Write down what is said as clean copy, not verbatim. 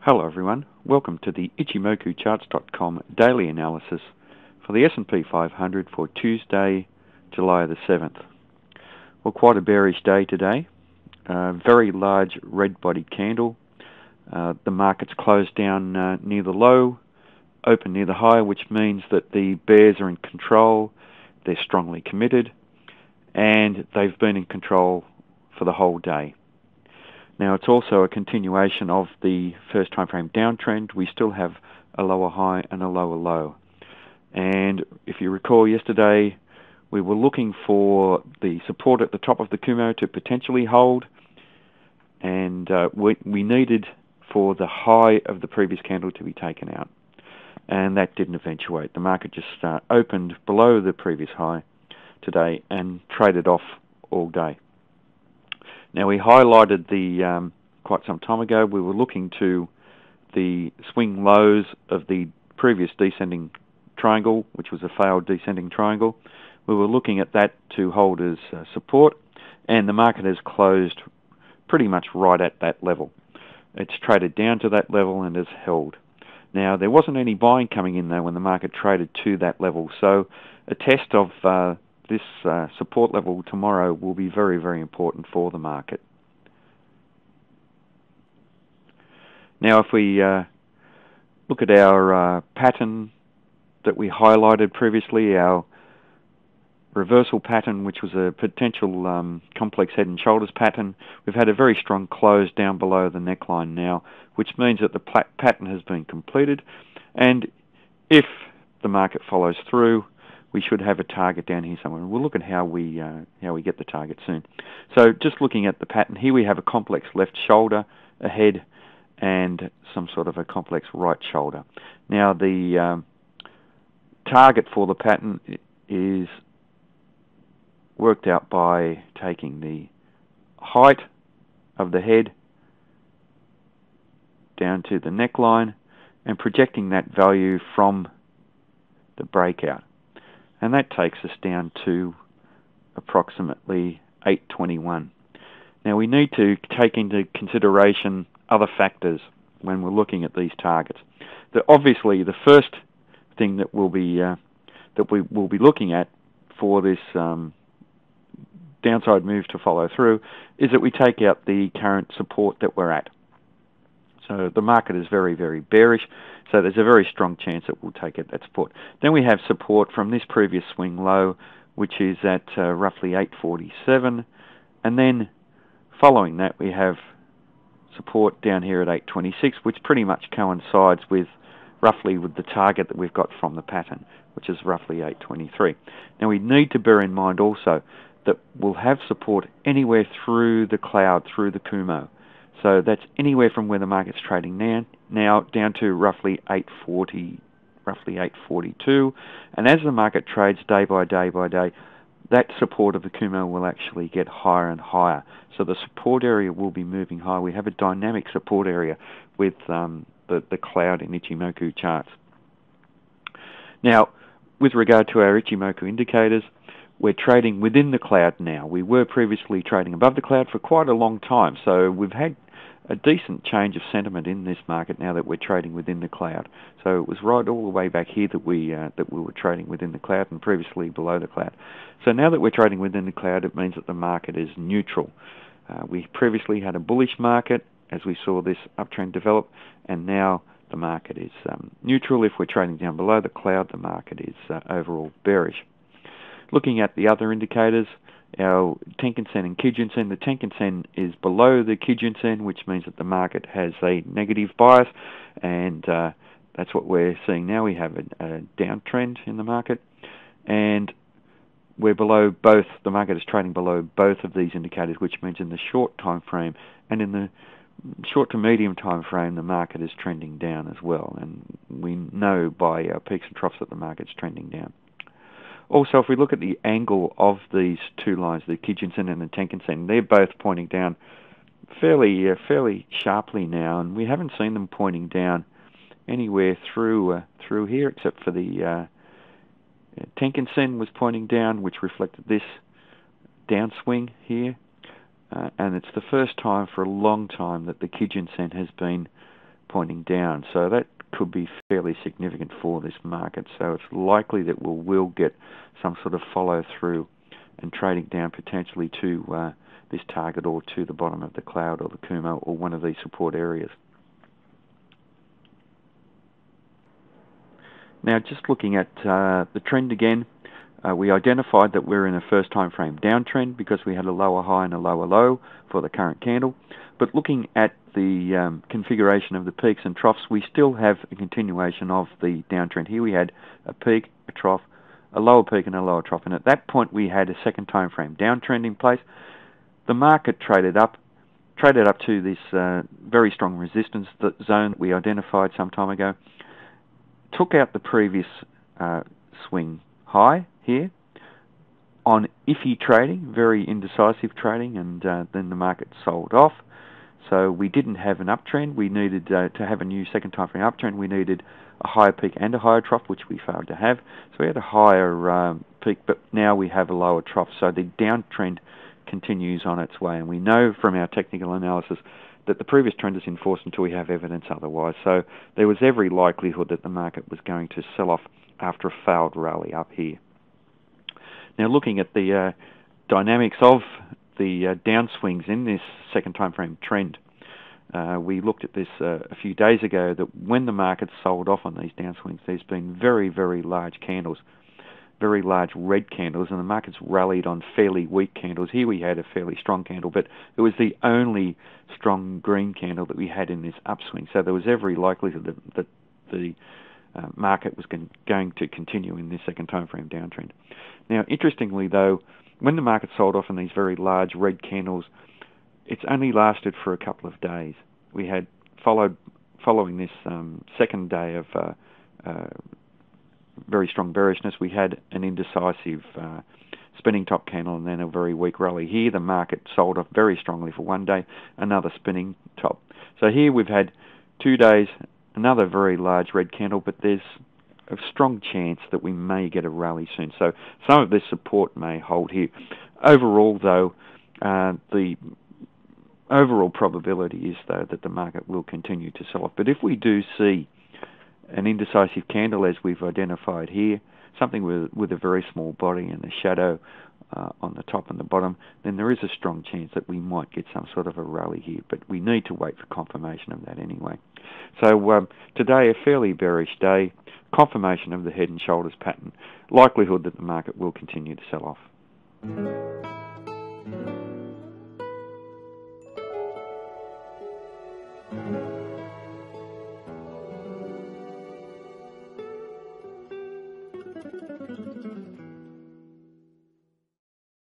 Hello everyone, welcome to the Ichimoku daily analysis for the SP 500 for Tuesday, July the 7th. Well, quite a bearish day today. Very large red-bodied candle. The market's closed down near the low, open near the high, which means that the bears are in control, they're strongly committed, and they've been in control for the whole day. Now, it's also a continuation of the first time frame downtrend. We still have a lower high and a lower low. And if you recall yesterday, we were looking for the support at the top of the Kumo to potentially hold, and we needed for the high of the previous candle to be taken out. And that didn't eventuate. The market just opened below the previous high today and traded off all day. Now, we highlighted quite some time ago, we were looking to the swing lows of the previous descending triangle, which was a failed descending triangle. We were looking at that to hold as support, and the market has closed pretty much right at that level. It's traded down to that level and has held. Now, there wasn't any buying coming in though when the market traded to that level, so a test of this support level tomorrow will be very, very important for the market. Now, if we look at our pattern that we highlighted previously, our reversal pattern, which was a potential complex head and shoulders pattern, we've had a very strong close down below the neckline now, which means that the pattern has been completed, and if the market follows through, we should have a target down here somewhere. We'll look at how we get the target soon. So just looking at the pattern, here we have a complex left shoulder, a head, and some sort of a complex right shoulder. Now the target for the pattern is worked out by taking the height of the head down to the neckline and projecting that value from the breakout. And that takes us down to approximately 821. Now we need to take into consideration other factors when we're looking at these targets. Obviously, the first thing that we will be looking at for this downside move to follow through is that we take out the current support that we're at. So the market is very, very bearish, so there's a very strong chance that we'll take it that support. Then we have support from this previous swing low, which is at roughly 847, and then following that we have support down here at 826, which pretty much coincides with roughly with the target that we've got from the pattern, which is roughly 823. Now we need to bear in mind also that we'll have support anywhere through the cloud, through the Kumo. So that's anywhere from where the market's trading now down to roughly 840, roughly 842. And as the market trades day by day by day, that support of the Kumo will actually get higher and higher. So the support area will be moving higher. We have a dynamic support area with the cloud in Ichimoku charts. Now, with regard to our Ichimoku indicators, we're trading within the cloud now. We were previously trading above the cloud for quite a long time, so we've had a decent change of sentiment in this market now that we're trading within the cloud. So it was right all the way back here that we were trading within the cloud and previously below the cloud. So now that we're trading within the cloud, it means that the market is neutral. We previously had a bullish market as we saw this uptrend develop, and now the market is neutral. If we're trading down below the cloud, the market is overall bearish. Looking at the other indicators, our Tenkan-sen and Kijun-sen, the Tenkan-sen is below the Kijun-sen, which means that the market has a negative bias, and that's what we're seeing now. We have a downtrend in the market, and we're below both. The market is trading below both of these indicators, which means in the short time frame and in the short to medium time frame, the market is trending down as well, and we know by our peaks and troughs that the market's trending down. Also, if we look at the angle of these two lines, the Kijun-sen and the Tenkan-sen, they're both pointing down fairly sharply now, and we haven't seen them pointing down anywhere through here, except for the Tenkan-sen was pointing down, which reflected this downswing here, and it's the first time for a long time that the Kijun-sen has been pointing down. So that could be fairly significant for this market. So it's likely that we'll get some sort of follow through and trading down potentially to this target or to the bottom of the cloud or the Kumo or one of these support areas. Now, just looking at the trend again, we identified that we're in a first time frame downtrend because we had a lower high and a lower low for the current candle. But looking at the configuration of the peaks and troughs, we still have a continuation of the downtrend. Here we had a peak, a trough, a lower peak and a lower trough. And at that point we had a second time frame downtrend in place. The market traded up to this very strong resistance zone that we identified some time ago. Took out the previous swing high here on iffy trading, very indecisive trading, and then the market sold off. So we didn't have an uptrend. We needed to have a new second time frame uptrend. We needed a higher peak and a higher trough, which we failed to have. So we had a higher peak, but now we have a lower trough. So the downtrend continues on its way, and we know from our technical analysis that the previous trend is in force until we have evidence otherwise. So there was every likelihood that the market was going to sell off after a failed rally up here. Now, looking at the dynamics of the downswings in this second time frame trend, we looked at this a few days ago, that when the market sold off on these downswings, there's been very, very large candles, very large red candles, and the market's rallied on fairly weak candles. Here we had a fairly strong candle, but it was the only strong green candle that we had in this upswing. So there was every likelihood that the market was going to continue in this second time frame downtrend. Now, interestingly though, when the market sold off in these very large red candles, it's only lasted for a couple of days. We had following this second day of very strong bearishness, we had an indecisive spinning top candle and then a very weak rally. Here the market sold off very strongly for one day, another spinning top. So here we've had 2 days, another very large red candle, but there's a strong chance that we may get a rally soon. So some of this support may hold here. Overall though, the overall probability is though that the market will continue to sell off. But if we do see an indecisive candle as we've identified here, something with a very small body and a shadow on the top and the bottom, then there is a strong chance that we might get some sort of a rally here, but we need to wait for confirmation of that anyway. So today a fairly bearish day, confirmation of the head and shoulders pattern, likelihood that the market will continue to sell off.